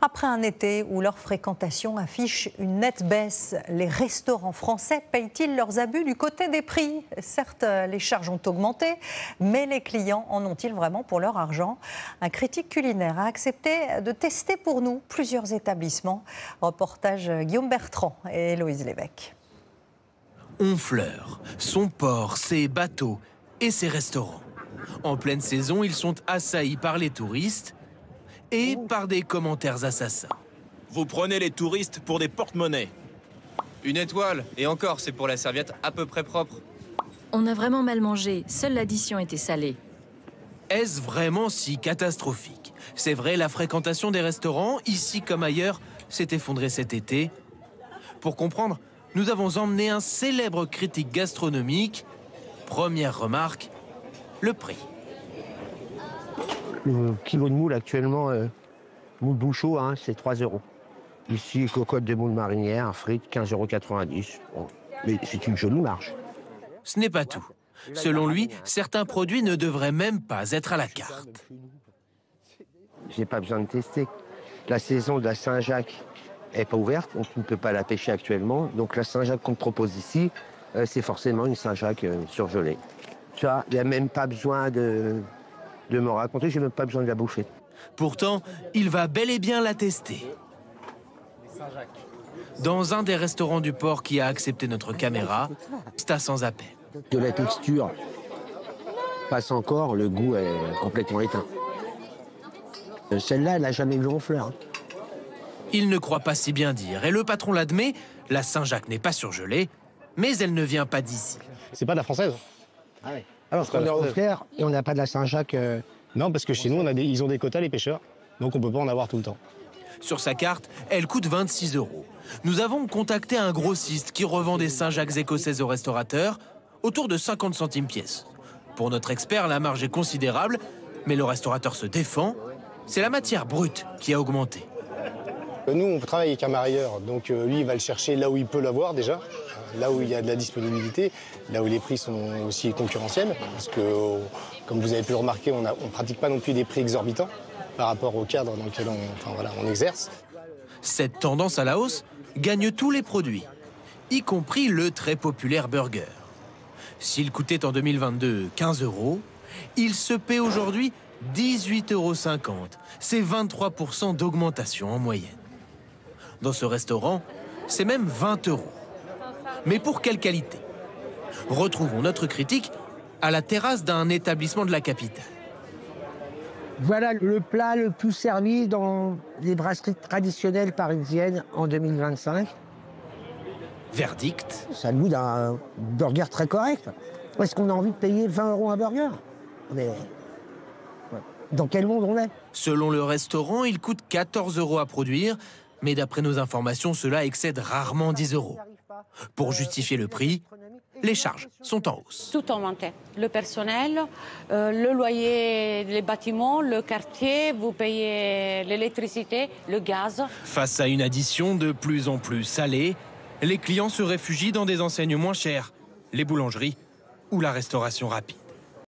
Après un été où leur fréquentation affiche une nette baisse, les restaurants français payent-ils leurs abus du côté des prix? Certes, les charges ont augmenté, mais les clients en ont-ils vraiment pour leur argent? Un critique culinaire a accepté de tester pour nous plusieurs établissements. Reportage Guillaume Bertrand et Héloïse Lévesque. Honfleur, son port, ses bateaux et ses restaurants. En pleine saison, ils sont assaillis par les touristes et par des commentaires assassins. Vous prenez les touristes pour des porte-monnaies. Une étoile, et encore, c'est pour la serviette à peu près propre. On a vraiment mal mangé, seule l'addition était salée. Est-ce vraiment si catastrophique? C'est vrai, la fréquentation des restaurants, ici comme ailleurs, s'est effondrée cet été. Pour comprendre, nous avons emmené un célèbre critique gastronomique. Première remarque, le prix. Le kilo de moule actuellement, moule bouchot, hein, c'est 3 €. Ici, cocotte de moule marinière, frites, 15,90 €. Bon, mais c'est une jolie marge. Ce n'est pas tout. Selon lui, certains produits ne devraient même pas être à la carte. J'ai pas besoin de tester. La saison de la Saint-Jacques n'est pas ouverte, donc on ne peut pas la pêcher actuellement. Donc la Saint-Jacques qu'on propose ici, c'est forcément une Saint-Jacques surgelée. Tu vois, il n'y a même pas besoin de me raconter, j'ai même pas besoin de la bouffer. Pourtant, il va bel et bien la tester. Dans un des restaurants du port qui a accepté notre caméra, c'est à sans appel. De la texture passe encore, le goût est complètement éteint. Celle-là, elle n'a jamais vu Honfleur. Il ne croit pas si bien dire, et le patron l'admet, la Saint-Jacques n'est pas surgelée, mais elle ne vient pas d'ici. C'est pas de la française. Ah oui. Alors qu'on est en Honfleur et on n'a pas de la Saint-Jacques. Non, parce que chez nous, ils ont des quotas, les pêcheurs, donc on peut pas en avoir tout le temps. Sur sa carte, elle coûte 26 €. Nous avons contacté un grossiste qui revend des Saint-Jacques écossaises aux restaurateurs, autour de 50 centimes pièce. Pour notre expert, la marge est considérable, mais le restaurateur se défend. C'est la matière brute qui a augmenté. Nous, on travaille avec un marailleur, donc lui, il va le chercher là où il peut l'avoir déjà, là où il y a de la disponibilité, là où les prix sont aussi concurrentiels, parce que, comme vous avez pu le remarquer, on ne pratique pas non plus des prix exorbitants par rapport au cadre dans lequel on exerce. Cette tendance à la hausse gagne tous les produits, y compris le très populaire burger. S'il coûtait en 2022 15 €, il se paie aujourd'hui 18,50 €. C'est 23% d'augmentation en moyenne. Dans ce restaurant, c'est même 20 €. Mais pour quelle qualité? Retrouvons notre critique à la terrasse d'un établissement de la capitale. Voilà le plat le plus servi dans les brasseries traditionnelles parisiennes en 2025. Verdict. Ça a le goût d'un burger très correct. Est-ce qu'on a envie de payer 20 € un burger? Mais dans quel monde on est? Selon le restaurant, il coûte 14 € à produire, mais d'après nos informations, cela excède rarement 10 €. Pour justifier le prix, les charges sont en hausse. Tout augmenté. Le personnel, le loyer des bâtiments, le quartier, vous payez l'électricité, le gaz. Face à une addition de plus en plus salée, les clients se réfugient dans des enseignes moins chères, les boulangeries ou la restauration rapide.